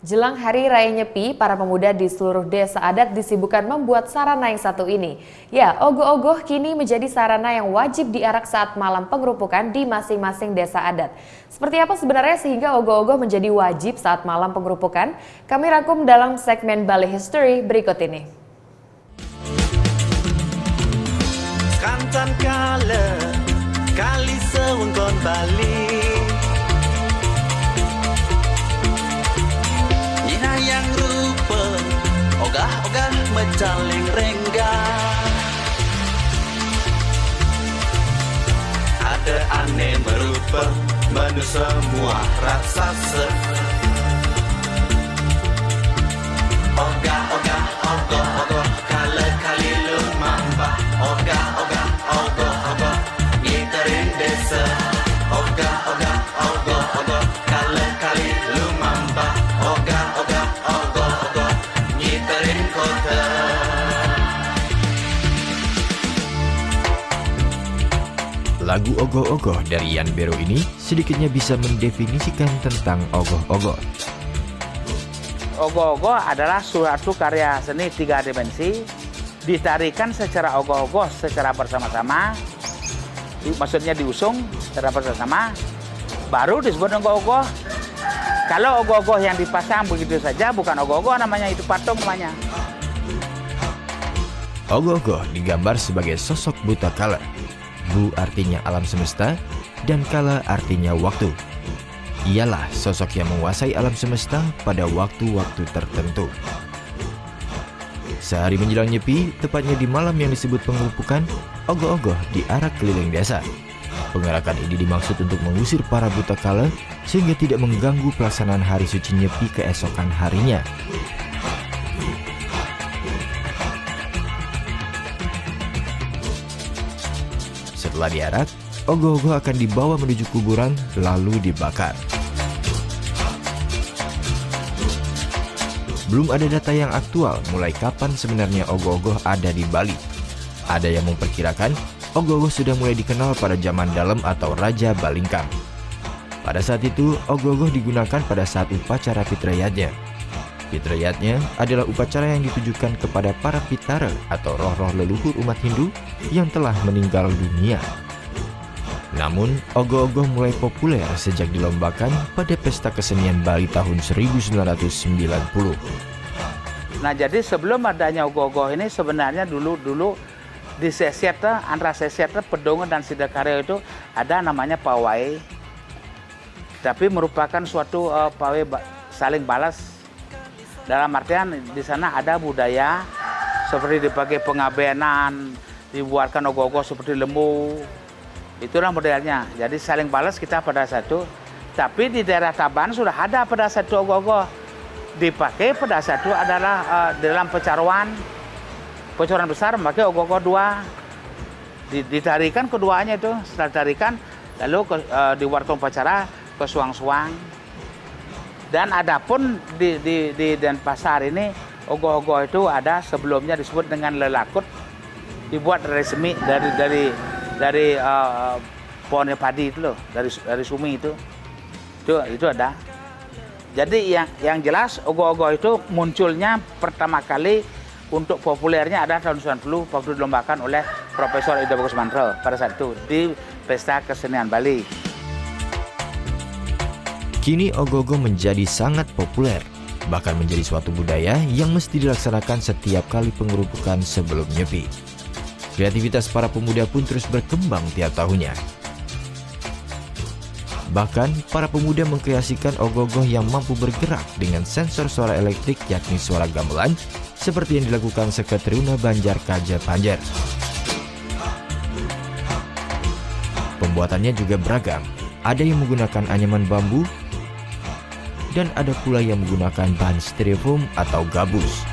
Jelang Hari Raya Nyepi, para pemuda di seluruh desa adat disibukkan membuat sarana yang satu ini. Ya, ogoh-ogoh kini menjadi sarana yang wajib diarak saat malam pengerupukan di masing-masing desa adat. Seperti apa sebenarnya sehingga ogoh-ogoh menjadi wajib saat malam pengerupukan? Kami rangkum dalam segmen Bali History berikut ini. Kantan kala, kali sewengkon Bali. Yang rupa ogah-ogah mecaling renggah, ada aneh merupa menu semua raksasa. Ogah-ogah, ogoh-ogoh kala kali lumambah. Ogah-ogah, ogoh-ogoh ngiterin desa. Ogah-ogah, ogoh-ogoh kala kali lumambah. Ogah-ogah, ogoh-ogoh ngiterin kota. Lagu Ogoh-Ogoh dari Yan Bero ini sedikitnya bisa mendefinisikan tentang ogoh-ogoh. Ogoh-ogoh adalah suatu karya seni 3 dimensi, ditarikan secara ogoh-ogoh secara bersama-sama, maksudnya diusung secara bersama, baru disebut ogoh-ogoh. Kalau ogoh-ogoh yang dipasang begitu saja bukan ogoh-ogoh namanya, itu patung namanya. Ogoh-ogoh digambar sebagai sosok buta kala. Bu artinya alam semesta dan kala artinya waktu. Ialah sosok yang menguasai alam semesta pada waktu-waktu tertentu. Sehari menjelang Nyepi, tepatnya di malam yang disebut pengerupukan, ogoh-ogoh diarak keliling desa. Pengarakan ini dimaksud untuk mengusir para buta kala sehingga tidak mengganggu pelaksanaan hari suci Nyepi keesokan harinya. Setelah diarak, ogoh-ogoh akan dibawa menuju kuburan lalu dibakar. Belum ada data yang aktual mulai kapan sebenarnya ogoh-ogoh ada di Bali. Ada yang memperkirakan ogoh-ogoh sudah mulai dikenal pada zaman Dalem atau Raja Balingkang. Pada saat itu, ogoh-ogoh digunakan pada saat upacara Pitrayatnya. Pitrayatnya adalah upacara yang ditujukan kepada para pitara atau roh-roh leluhur umat Hindu yang telah meninggal dunia. Namun, ogoh-ogoh mulai populer sejak dilombakan pada Pesta Kesenian Bali tahun 1990. Nah, jadi sebelum adanya ogoh-ogoh ini sebenarnya dulu di Sesiata, antara Sesiata, Pedongo dan Sidakarya itu ada namanya pawai. Tapi merupakan suatu pawai saling balas. Dalam artian di sana ada budaya seperti dipakai pengabenan, dibuatkan ogoh-ogoh seperti lembu. Itulah modelnya. Jadi saling balas kita pada satu. Tapi di daerah Taban sudah ada pada satu ogoh-ogoh. Dipakai pada satu adalah dalam pecaruan besar memakai ogoh-ogoh 2. Ditarikan keduanya itu. Setelah ditarikan lalu dibuatkan upacara ke suang-suang. Dan ada pun di Denpasar ini ogoh-ogoh itu ada sebelumnya disebut dengan lelakut, dibuat dari semi dari pohon padi itu loh, dari sumi itu ada. Jadi yang jelas ogoh-ogoh itu munculnya pertama kali untuk populernya ada tahun 90 waktu dilombakan oleh Profesor Ida Bagus Mantro pada saat itu di Pesta Kesenian Bali. Kini ogoh-ogoh menjadi sangat populer, bahkan menjadi suatu budaya yang mesti dilaksanakan setiap kali pengerupukan sebelum Nyepi. Kreativitas para pemuda pun terus berkembang tiap tahunnya. Bahkan, para pemuda mengkreasikan ogoh-ogoh yang mampu bergerak dengan sensor suara elektrik yakni suara gamelan, seperti yang dilakukan Seketriuna Banjar Kaja Panjar. Pembuatannya juga beragam, ada yang menggunakan anyaman bambu, dan ada pula yang menggunakan bahan styrofoam atau gabus.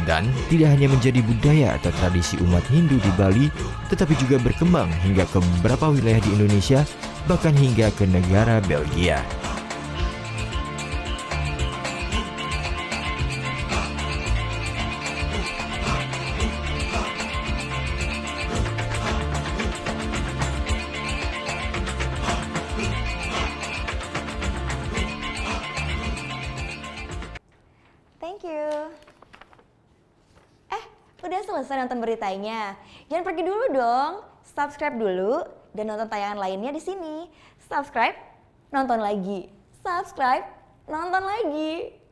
Dan tidak hanya menjadi budaya atau tradisi umat Hindu di Bali, tetapi juga berkembang hingga ke beberapa wilayah di Indonesia, bahkan hingga ke negara Belgia. selesai nonton beritanya? Jangan pergi dulu dong. Subscribe dulu dan nonton tayangan lainnya di sini. Subscribe, nonton lagi. Subscribe, nonton lagi.